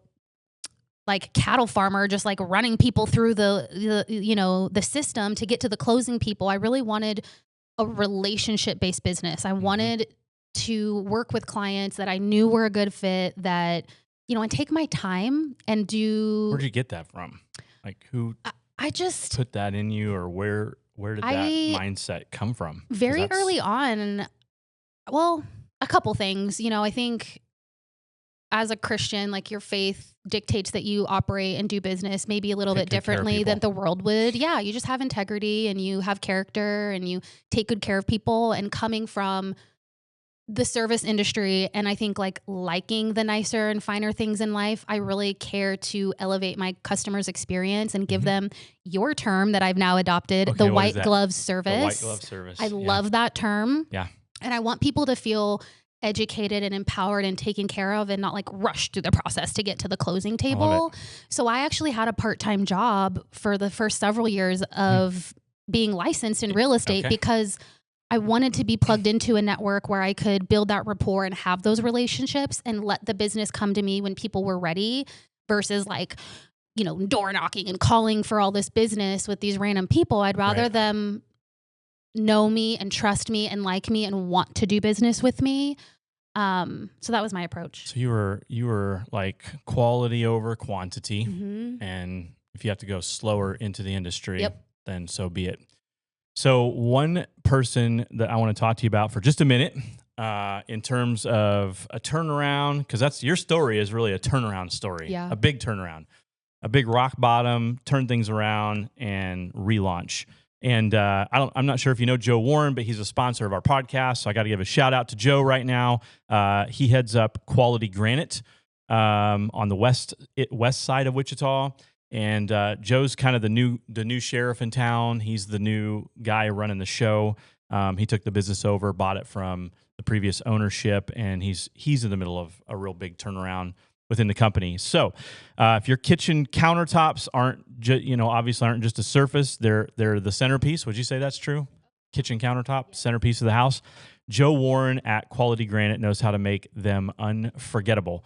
like cattle farmer, just like running people through the system to get to the closing people. I really wanted a relationship-based business. I wanted to work with clients that I knew were a good fit, that, you know, and take my time and do.
Where'd you get that from? Like who
I just
put that in you, or where did that mindset come from?
Very early on. Well, a couple things, you know, I think as a Christian, like your faith dictates that you operate and do business maybe a little bit differently than the world would. Yeah. You just have integrity and you have character and you take good care of people. And coming from the service industry, and I think like liking the nicer and finer things in life, I really care to elevate my customers' experience and give them your term that I've now adopted, the white glove service.
The white glove service.
I love that term.
Yeah.
And I want people to feel educated and empowered and taken care of and not like rush through the process to get to the closing table. So I actually had a part-time job for the first several years of being licensed in real estate because I wanted to be plugged into a network where I could build that rapport and have those relationships and let the business come to me when people were ready versus like, you know, door knocking and calling for all this business with these random people. I'd rather them know me and trust me and like me and want to do business with me. So that was my approach.
So you were like quality over quantity, and if you have to go slower into the industry, then so be it. So one person that I want to talk to you about for just a minute, in terms of a turnaround, because that's your story is really a turnaround story, a big turnaround, a big rock bottom, turn things around and relaunch. And I'm not sure if you know Joe Warren, but he's a sponsor of our podcast. So I got to give a shout out to Joe right now. He heads up Quality Granite on the west side of Wichita. And Joe's kind of the new sheriff in town. He's the new guy running the show. He took the business over, bought it from the previous ownership, and he's in the middle of a real big turnaround within the company. So if your kitchen countertops obviously aren't just a surface, they're the centerpiece. Would you say that's true? Kitchen countertop, centerpiece of the house. Joe Warren at Quality Granite knows how to make them unforgettable.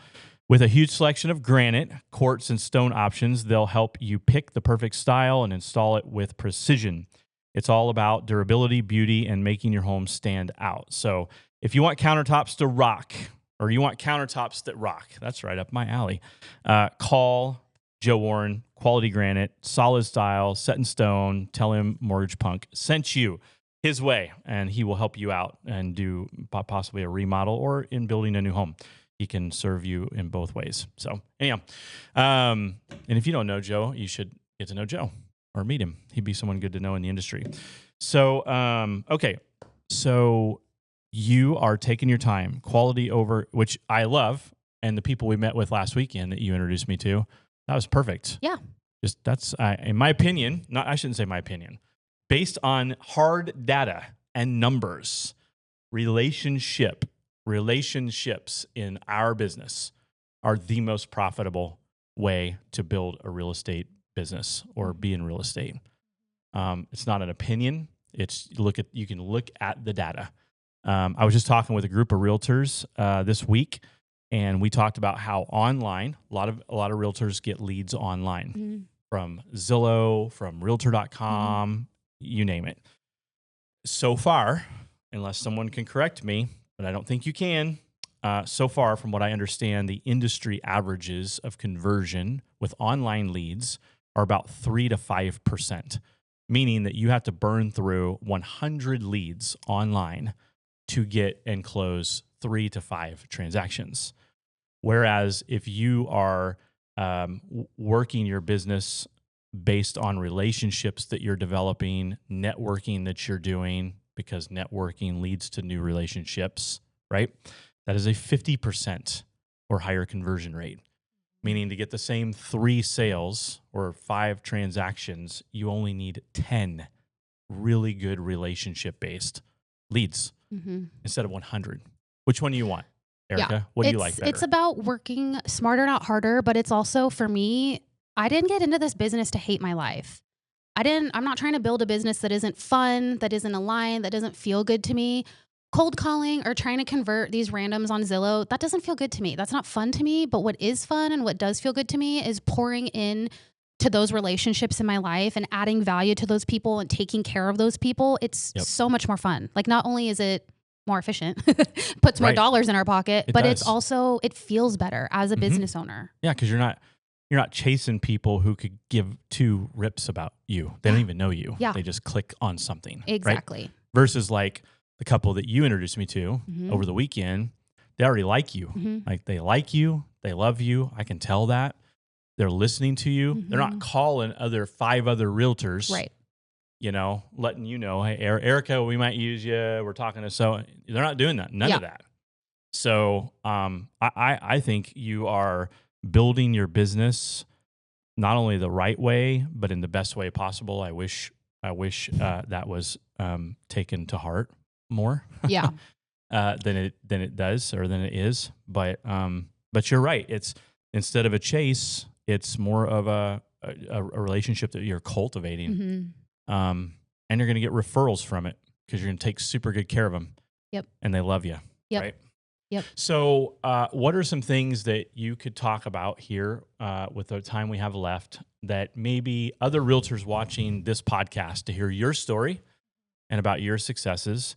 With a huge selection of granite, quartz, and stone options, they'll help you pick the perfect style and install it with precision. It's all about durability, beauty, and making your home stand out. So if you want countertops to rock, or you want countertops that rock, that's right up my alley, call Joe Warren, Quality Granite, solid style, set in stone. Tell him Mortgage Punk sent you his way, and he will help you out and do possibly a remodel or in building a new home. He can serve you in both ways. So anyhow, and if you don't know Joe, you should get to know Joe or meet him. He'd be someone good to know in the industry. So, so you are taking your time, quality over, which I love. And the people we met with last weekend that you introduced me to, that was perfect.
Yeah.
That's, in my opinion, I shouldn't say my opinion, based on hard data and numbers. Relationships in our business are the most profitable way to build a real estate business or be in real estate. It's not an opinion. You can look at the data. I was just talking with a group of realtors this week, and we talked about how online a lot of realtors get leads online from Zillow, from Realtor.com, you name it. So far, unless someone can correct me, but I don't think you can. So far, from what I understand, the industry averages of conversion with online leads are about 3 to 5%, meaning that you have to burn through 100 leads online to get and close 3 to 5 transactions. Whereas if you are working your business based on relationships that you're developing, networking that you're doing, because networking leads to new relationships, right? That is a 50% or higher conversion rate, meaning to get the same 3 sales or 5 transactions, you only need 10 really good relationship-based leads instead of 100. Which one do you want, Erika? What do you like better?
It's about working smarter, not harder, but it's also, for me, I didn't get into this business to hate my life. I'm not trying to build a business that isn't fun, that isn't aligned, that doesn't feel good to me. Cold calling or trying to convert these randoms on Zillow, that doesn't feel good to me. That's not fun to me. But what is fun and what does feel good to me is pouring in to those relationships in my life and adding value to those people and taking care of those people. It's so much more fun. Like, not only is it more efficient, puts more dollars in our pocket, but it's also, it feels better as a business owner.
Yeah, because you're not chasing people who could give 2 rips about you. They don't even know you.
Yeah.
They just click on something.
Exactly.
Right? Versus like the couple that you introduced me to over the weekend, they already like you. Like, they like you. They love you. I can tell that. They're listening to you. They're not calling 5 other realtors. Right. You know, letting you know, hey, Erika, we might use you. We're talking to so. They're not doing that. None of that. So I think you are building your business not only the right way, but in the best way possible. I wish that was taken to heart more.
Yeah.
than it does or than it is. But you're right. It's, instead of a chase, it's more of a relationship that you're cultivating. And you're going to get referrals from it because you're going to take super good care of them.
Yep.
And they love you.
Yep.
Right.
Yep.
So what are some things that you could talk about here with the time we have left that maybe other realtors watching this podcast to hear your story and about your successes?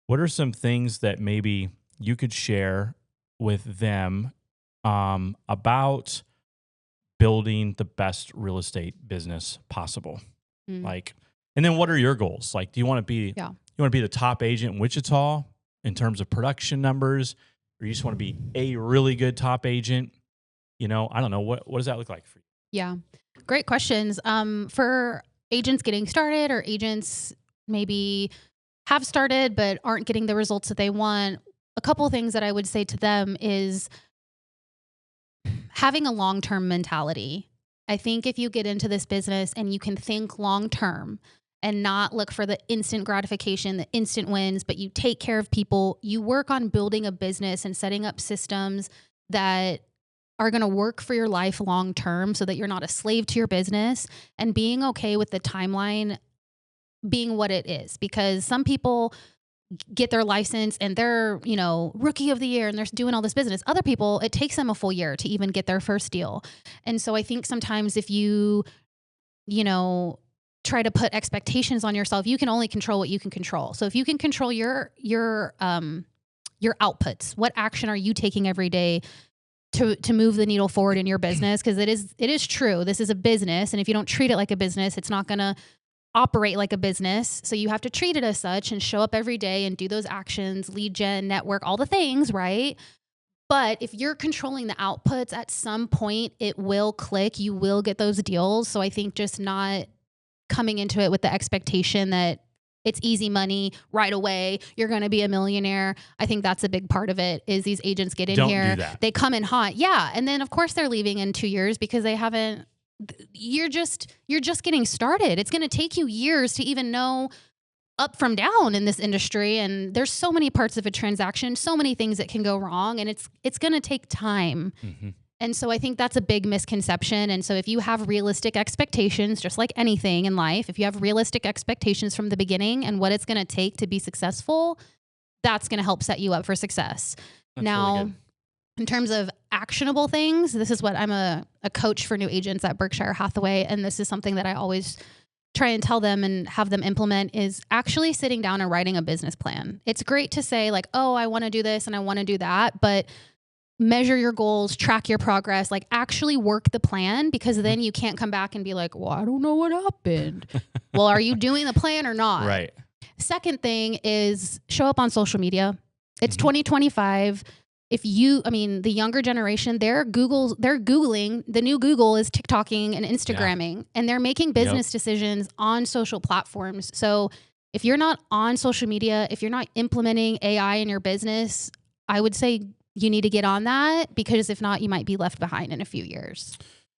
What are some things that maybe you could share with them about building the best real estate business possible? Like, and then what are your goals? Like, do you want to be the top agent in Wichita in terms of production numbers, or you just want to be a really good top agent? You know, I don't know. What does that look like for you?
Yeah. Great questions. For agents getting started, or agents maybe have started but aren't getting the results that they want, a couple of things that I would say to them is having a long-term mentality. I think if you get into this business and you can think long-term and not look for the instant gratification, the instant wins, but you take care of people, you work on building a business and setting up systems that are going to work for your life long-term so that you're not a slave to your business, and being okay with the timeline being what it is. Because some people get their license and they're, rookie of the year and they're doing all this business. Other people, it takes them a full year to even get their first deal. And so I think sometimes if you try to put expectations on yourself, you can only control what you can control. So if you can control your outputs, what action are you taking every day to move the needle forward in your business? Because it is true. This is a business. And if you don't treat it like a business, it's not going to operate like a business. So you have to treat it as such and show up every day and do those actions, lead gen, network, all the things, right? But if you're controlling the outputs, at some point it will click. You will get those deals. So I think just not coming into it with the expectation that it's easy money right away, you're going to be a millionaire. I think that's a big part of it, is these agents get in here, they come in hot. Yeah. And then of course they're leaving in 2 years because they haven't, you're just getting started. It's going to take you years to even know up from down in this industry, and there's so many parts of a transaction, so many things that can go wrong, and it's going to take time.
Mm-hmm.
And so I think that's a big misconception. And so if you have realistic expectations, just like anything in life, if you have realistic expectations from the beginning and what it's going to take to be successful, that's going to help set you up for success.
That's
now,
really good.
in terms of actionable things, this is what I'm a coach for new agents at Berkshire Hathaway. And this is something that I always try and tell them and have them implement, is actually sitting down and writing a business plan. It's great to say like, oh, I want to do this and I want to do that, but measure your goals, track your progress, like actually work the plan, because then you can't come back and be like, well, I don't know what happened. Well, are you doing the plan or not?
Right.
Second thing is show up on social media. It's
Mm-hmm.
2025. The younger generation, they're Googling, the new Google is TikToking and Instagramming, and they're making business decisions on social platforms. So if you're not on social media, if you're not implementing AI in your business, I would say you need to get on that, because if not, you might be left behind in a few years.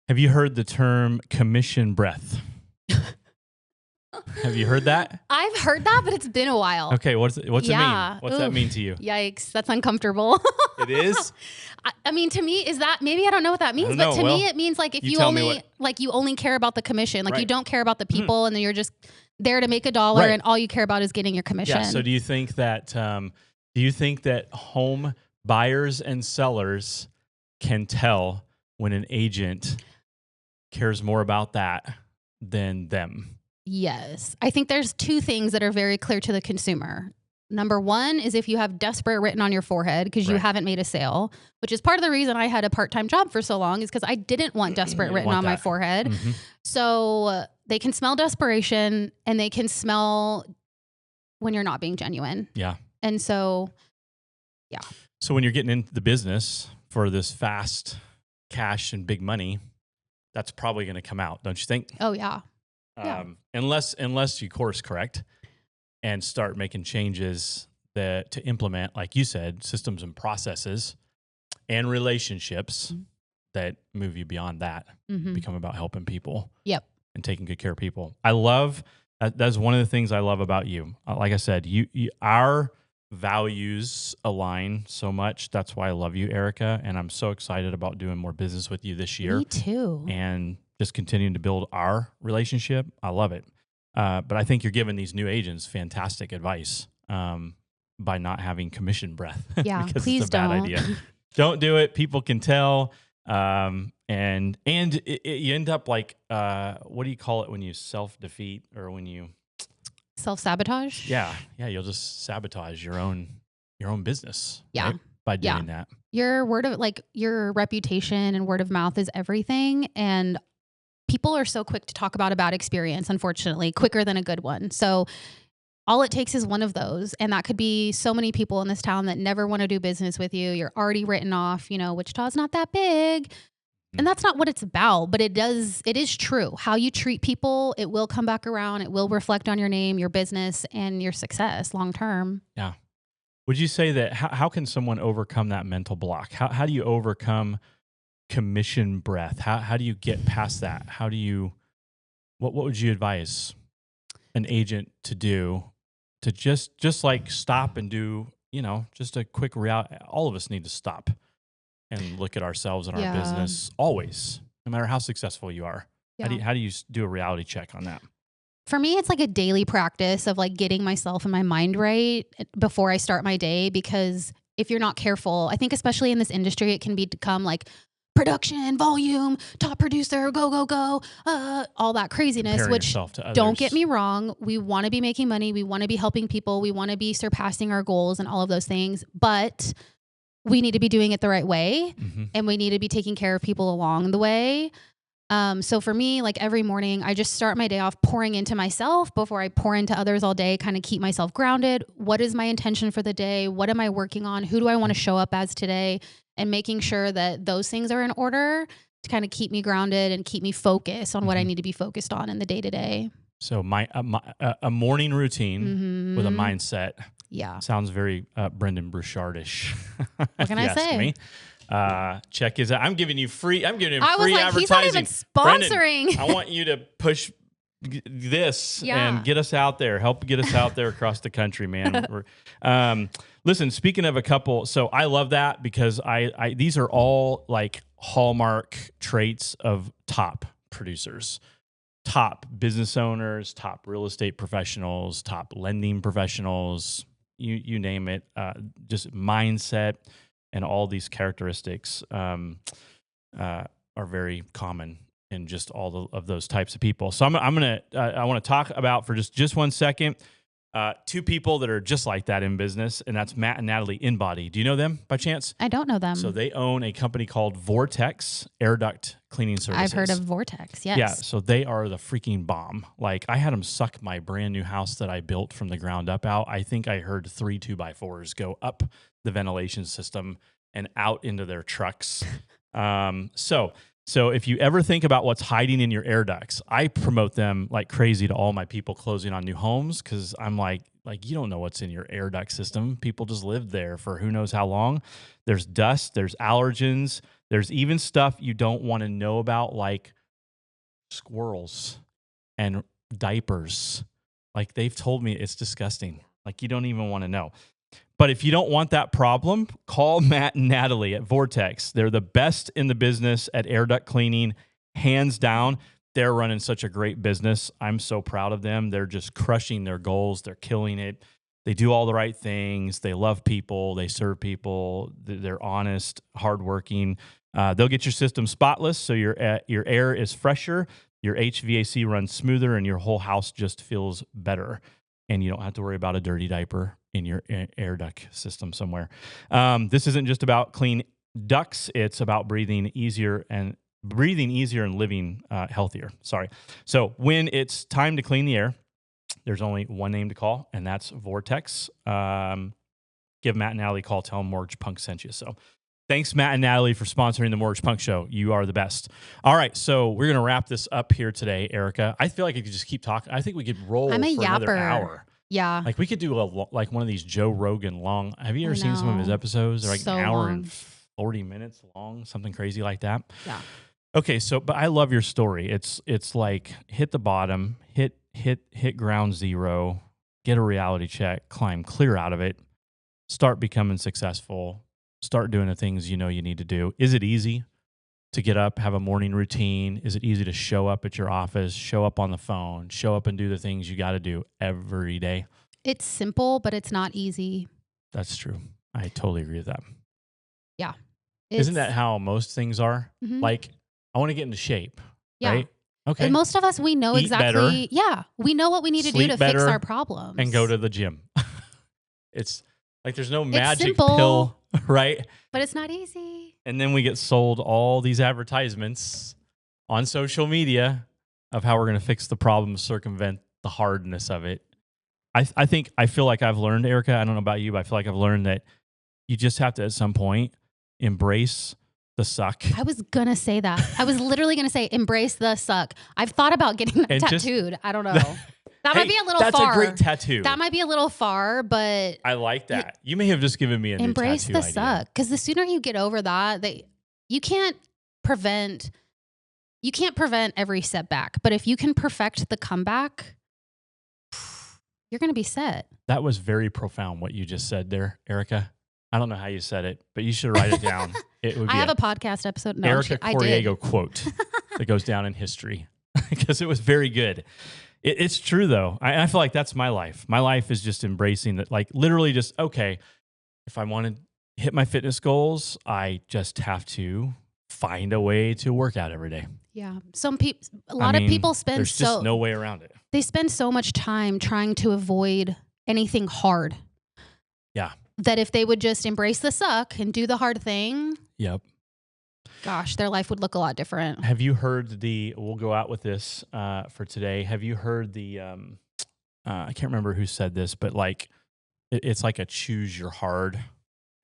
Have you heard the term commission breath? Have you heard that?
I've heard that, but it's been a while.
Okay, what's it mean? What's that
Oof.
mean to you?
Yikes, that's uncomfortable.
It is?
I mean, to me, is that, maybe I don't know what that means, but to me, it means like if you only care about the commission, like you don't care about the people, and then you're just there to make a dollar, and all you care about is getting your commission.
Yeah. So do you think that home buyers and sellers can tell when an agent cares more about that than them?
Yes. I think there's two things that are very clear to the consumer. Number one is if you have desperate written on your forehead because you haven't made a sale, which is part of the reason I had a part-time job for so long, is because I didn't want desperate written on my forehead.
Mm-hmm.
So they can smell desperation, and they can smell when you're not being genuine.
Yeah.
And so, yeah.
So when you're getting into the business for this fast cash and big money, that's probably going to come out, don't you think?
Oh, yeah.
Unless you course correct and start making changes to implement, like you said, systems and processes and relationships that move you beyond that, become about helping people.
Yep.
And taking good care of people. I love that's one of the things I love about you. Like I said, our values align so much. That's why I love you, Erika, and I'm so excited about doing more business with you this year.
Me too.
And just continuing to build our relationship. I love it. But I think you're giving these new agents fantastic advice by not having commission breath.
Yeah,
because
please
it's a bad
don't.
idea. Don't do it. People can tell. And you end up like, what do you call it when you self-defeat, or when you
self-sabotage?
Yeah. You'll just sabotage your own business.
Yeah.
Right? By doing that.
Your your reputation and word of mouth is everything. And people are so quick to talk about a bad experience, unfortunately, quicker than a good one. So all it takes is one of those. And that could be so many people in this town that never want to do business with you. You're already written off, Wichita's not that big. And that's not what it's about, but it is true. How you treat people, it will come back around. It will reflect on your name, your business, and your success long term.
Yeah. Would you say that, how can someone overcome that mental block? How do you overcome commission breath? How do you get past that? What would you advise an agent to do to just like stop and do, just a quick reality? All of us need to stop and look at ourselves and our business always, no matter how successful you are. Yeah. How do you do a reality check on that?
For me, it's like a daily practice of like getting myself and my mind right before I start my day, because if you're not careful, I think especially in this industry, it can become like production, volume, top producer, go, go, go, all that craziness,
comparing
which
yourself to others.
Don't get me wrong. We want to be making money. We want to be helping people. We want to be surpassing our goals and all of those things, but we need to be doing it the right way, and we need to be taking care of people along the way. So for me, like every morning, I just start my day off pouring into myself before I pour into others all day, kind of keep myself grounded. What is my intention for the day? What am I working on? Who do I want to show up as today? And making sure that those things are in order to kind of keep me grounded and keep me focused on what I need to be focused on in the day to day.
So a morning routine with a mindset.
Yeah.
Sounds very Brendan Burchard-ish.
What can I say?
Me. Check his. I'm giving him free
I was like,
advertising.
he's not even sponsoring.
Brendan, I want you to push this
Yeah.
and get us out there. Help get us out there across the country, man. Listen, speaking of a couple, so I love that because I these are all like hallmark traits of top producers, top business owners, top real estate professionals, top lending professionals, you name it, just mindset and all these characteristics are very common in just all of those types of people. So I want to talk about for just 1 second, two people that are just like that in business, and that's Matt and Natalie Inbody. Do you know them by chance?
I don't know them.
So they own a company called Vortex Air Duct Cleaning Services.
I've heard of Vortex, yes.
Yeah, so they are the freaking bomb. Like, I had them suck my brand new house that I built from the ground up out. I think I heard 3 2x4s go up the ventilation system and out into their trucks. So if you ever think about what's hiding in your air ducts, I promote them like crazy to all my people closing on new homes because I'm like, you don't know what's in your air duct system. People just lived there for who knows how long. There's dust, there's allergens, there's even stuff you don't want to know about, like squirrels and diapers. Like, they've told me it's disgusting. Like, you don't even want to know. But if you don't want that problem, call Matt and Natalie at Vortex. They're the best in the business at air duct cleaning, hands down. They're running such a great business. I'm so proud of them. They're just crushing their goals. They're killing it. They do all the right things. They love people. They serve people. They're honest, hardworking. They'll get your system spotless, so your air is fresher, your HVAC runs smoother, and your whole house just feels better. And you don't have to worry about a dirty diaper in your air duct system somewhere. This isn't just about clean ducts. It's about breathing easier and living healthier. Sorry. So when it's time to clean the air, there's only one name to call, and that's Vortex. Give Matt and Natalie a call. Tell them Mortgage Punk sent you. So thanks, Matt and Natalie, for sponsoring the Mortgage Punk Show. You are the best. All right, so we're going to wrap this up here today, Erika. I feel like I could just keep talking. I think we could roll for another hour.
Yeah.
Like, we could do like one of these Joe Rogan long. Have you ever seen some of his episodes? They're like
so
an hour
long.
and 40 minutes long, something crazy like that.
Yeah.
Okay, so but I love your story. It's like hit the bottom, hit ground zero, get a reality check, climb clear out of it, start becoming successful, start doing the things you know you need to do. Is it easy to get up, have a morning routine? Is it easy to show up at your office, show up on the phone, show up and do the things you got to do every day?
It's simple, but it's not easy.
That's true. I totally agree with that.
Yeah.
Isn't that how most things are?
Mhm.
Like, I want to get into shape,
Yeah.
right? Okay.
And most of us, we know
Eat
exactly.
better,
yeah. We know what we need to do
sleep
to fix
better,
our problems.
and go to the gym. It's like there's no magic
simple.
pill, right?
But it's not easy.
And then we get sold all these advertisements on social media of how we're going to fix the problem, circumvent the hardness of it. I feel like I've learned, Erika, I don't know about you, but I feel like I've learned that you just have to, at some point, embrace the suck.
I was going to say that. I was literally going to say, embrace the suck. I've thought about getting that
And just-
tattooed. I don't know. That
Hey,
might be a little
that's
far.
a great tattoo.
That might be a little far, but
I like that. You may have just given me a
embrace
new
the
tattoo
suck. Because the sooner you get over that, you can't prevent every setback. But if you can perfect the comeback, you're going to be set.
That was very profound what you just said there, Erika. I don't know how you said it, but you should write it down. It would be
I have a podcast episode. No,
Erika
I did.
Choriego quote that goes down in history because it was very good. It's true, though. I feel like that's my life. My life is just embracing that, like literally just, okay, if I want to hit my fitness goals, I just have to find a way to work out every day.
Yeah. A lot of people spend
there's just no way around it.
They spend so much time trying to avoid anything hard.
Yeah.
That if they would just embrace the suck and do the hard thing.
Yep.
Gosh, their life would look a lot different.
Have you heard we'll go out with this for today. Have you heard I can't remember who said this, but like, it's like a choose your hard.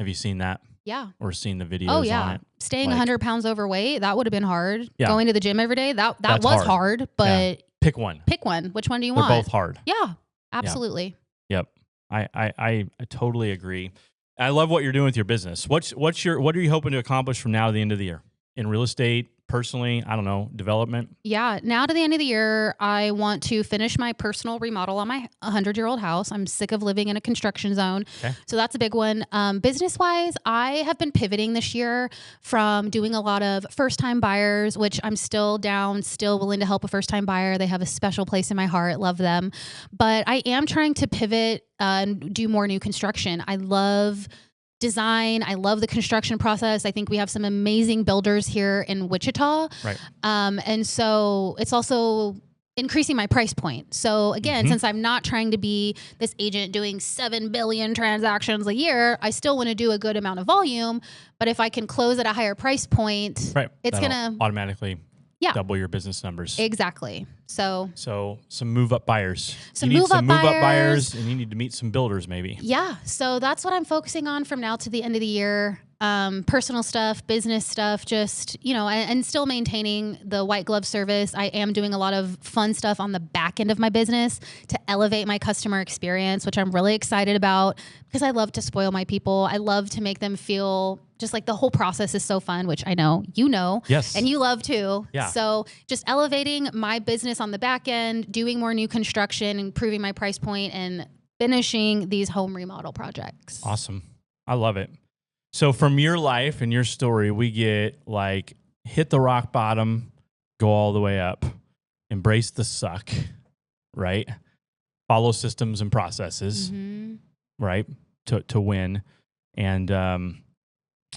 Have you seen that?
Yeah.
Or seen the videos
Oh, yeah.
on it?
Staying
Like,
100 pounds overweight, that would have been hard.
Yeah.
Going to the gym every day, that
That's
was
hard.
hard, but
Pick one.
pick one. Which one do you
They're
want?
both hard.
Yeah, absolutely.
Yep. I totally agree. I love what you're doing with your business. What are you hoping to accomplish from now to the end of the year? In real estate, personally, I don't know, development?
Yeah. Now to the end of the year, I want to finish my personal remodel on my 100-year-old house. I'm sick of living in a construction zone.
Okay.
So that's a big one. Business-wise, I have been pivoting this year from doing a lot of first-time buyers, which I'm still down, still willing to help a first-time buyer. They have a special place in my heart. Love them. But I am trying to pivot and do more new construction. I love design. I love the construction process. I think we have some amazing builders here in Wichita.
Right.
And so it's also increasing my price point. So again, since I'm not trying to be this agent doing 7 billion transactions a year, I still want to do a good amount of volume. But if I can close at a higher price point,
Right.
it's going to
automatically double your business numbers.
Exactly. So
some move up buyers.
Some
you need
move
some
up
move up
buyers.
buyers, and you need to meet some builders maybe.
Yeah. So that's what I'm focusing on from now to the end of the year. Personal stuff, business stuff, just, and still maintaining the white glove service. I am doing a lot of fun stuff on the back end of my business to elevate my customer experience, which I'm really excited about because I love to spoil my people. I love to make them feel just like the whole process is so fun, which I know,
Yes.
and you love too.
Yeah.
So just elevating my business on the back end, doing more new construction, improving my price point, and finishing these home remodel projects.
Awesome. I love it. So from your life and your story, we get like hit the rock bottom, go all the way up, embrace the suck, right? Follow systems and processes, right? To win. And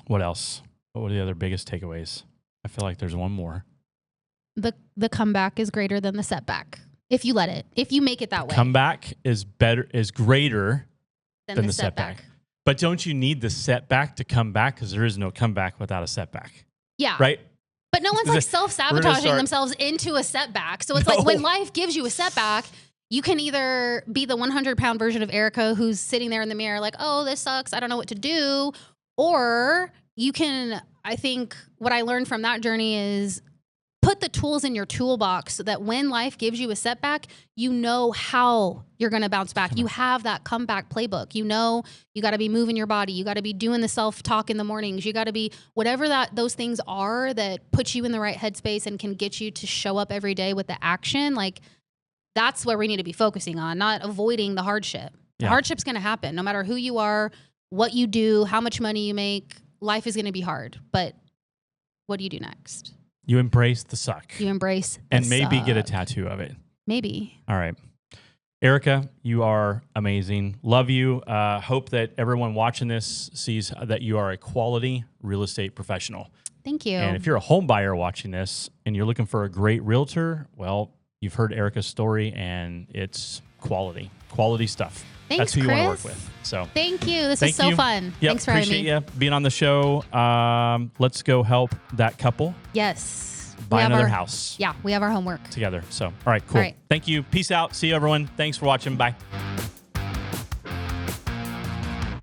what else? What were the other biggest takeaways? I feel like there's one more.
The comeback is greater than the setback. If you let it, if you make it that way.
Comeback is greater than the setback. But don't you need the setback to come back? Because there is no comeback without a setback.
Yeah.
Right?
But no one's like self-sabotaging themselves into a setback. So it's like when life gives you a setback, you can either be the 100-pound version of Erika who's sitting there in the mirror like, oh, this sucks, I don't know what to do. Or you can, I think what I learned from that journey is put the tools in your toolbox so that when life gives you a setback, you know how you're going to bounce back. You have that comeback playbook. You know you got to be moving your body. You got to be doing the self-talk in the mornings. You got to be whatever those things are that put you in the right headspace and can get you to show up every day with the action. Like that's where we need to be focusing on, not avoiding the hardship. The hardship's going to happen no matter who you are, what you do, how much money you make. Life is going to be hard, but what do you do next?
You embrace the suck.
You embrace the
and maybe
suck.
get a tattoo of it.
Maybe.
All right. Erika, you are amazing. Love you. Hope that everyone watching this sees that you are a quality real estate professional.
Thank you.
And if you're a home buyer watching this and you're looking for a great realtor, well, you've heard Erika's story and it's quality stuff.
Thanks,
That's who you
Chris.
want to work with. So
thank you. This is so fun.
Yep,
Thanks for having me.
appreciate you being on the show. Let's go help that couple
Yes.
buy another house.
Yeah, we have our homework
Together. So, all right, cool.
All right.
Thank you. Peace out. See you, everyone. Thanks for watching. Bye.